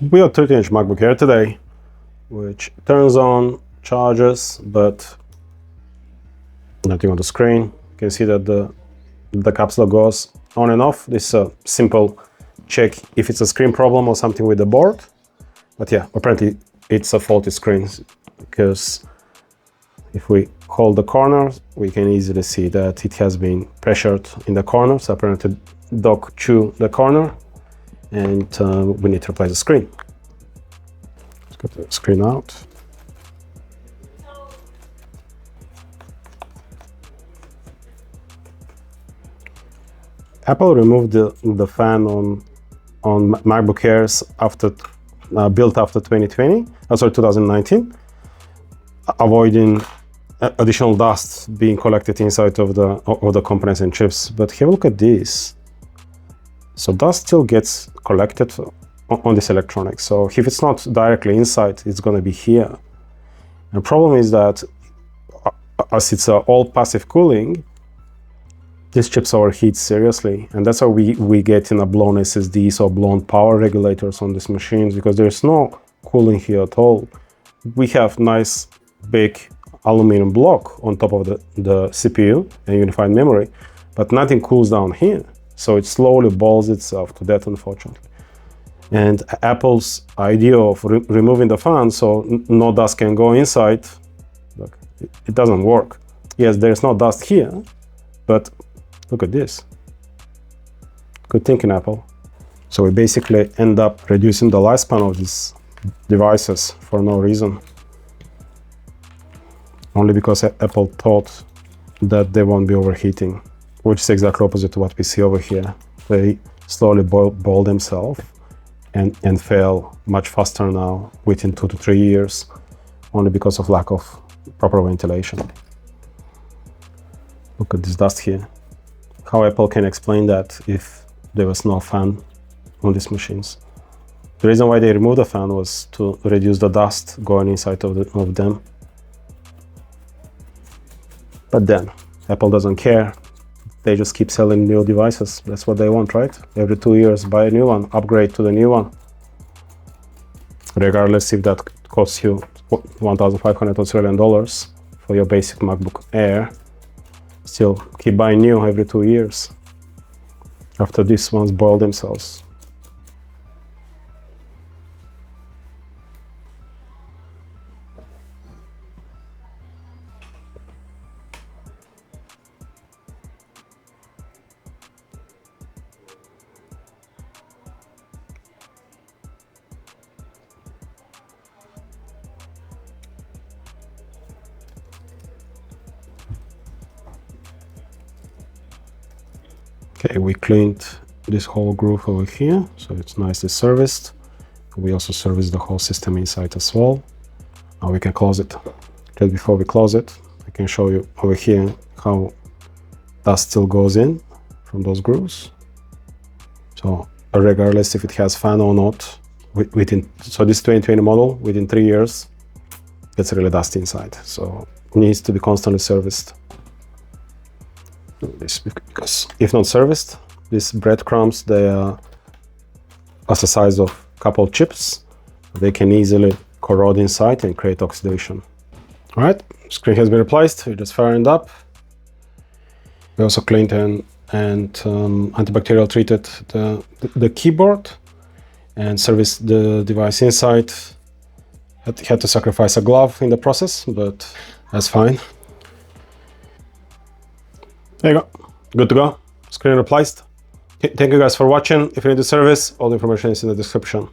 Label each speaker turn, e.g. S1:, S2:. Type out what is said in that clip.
S1: We have 13-inch MacBook Air today, which turns on, charges, but nothing on the screen. You can see that the caps lock goes on and off. This is a simple check if it's a screen problem or something with the board. But yeah, apparently it's a faulty screen, because if we hold the corner, we can easily see that it has been pressured in the corner. So apparently dock chew the corner, and we need to replace the screen. Let's get the screen out. Apple removed the fan on MacBook Airs after built after 2019, avoiding additional dust being collected inside of the components and chips. But have a look at this. So dust still gets collected on this electronics. So if it's not directly inside, it's going to be here. And the problem is that as it's all passive cooling, these chips overheat seriously, and that's how we get in a blown SSDs or blown power regulators on these machines, because there's no cooling here at all. We have nice big aluminum block on top of the CPU and unified memory, but nothing cools down here. So it slowly boils itself to death, unfortunately. And Apple's idea of removing the fan so no dust can go inside, look, it doesn't work. Yes, there's no dust here, but look at this. Good thinking, Apple. So we basically end up reducing the lifespan of these devices for no reason. Only because Apple thought that they won't be overheating, which is exactly opposite to what we see over here. They slowly boil themselves and fail much faster now, within 2 to 3 years, only because of lack of proper ventilation. Look at this dust here. How Apple can explain that if there was no fan on these machines? The reason why they removed the fan was to reduce the dust going inside of them. But then Apple doesn't care. They just keep selling new devices. That's what they want, right? Every 2 years, buy a new one, upgrade to the new one. Regardless if that costs you 1,500 Australian dollars for your basic MacBook Air, still keep buying new every 2 years after these ones boil themselves. Okay, we cleaned this whole groove over here, so it's nicely serviced. We also serviced the whole system inside as well. Now we can close it. Just before we close it, I can show you over here how dust still goes in from those grooves. So regardless if it has fan or not, so this 2020 model, within 3 years, gets really dusty inside. So it needs to be constantly serviced. This, because if not serviced, these breadcrumbs, they are as the size of a couple of chips. They can easily corrode inside and create oxidation. All right, screen has been replaced. We just fired up. We also cleaned and antibacterial treated the keyboard and serviced the device inside. Had to sacrifice a glove in the process, but that's fine. There you go, good to go, screen replaced. Thank you guys for watching. If you need the service, all the information is in the description.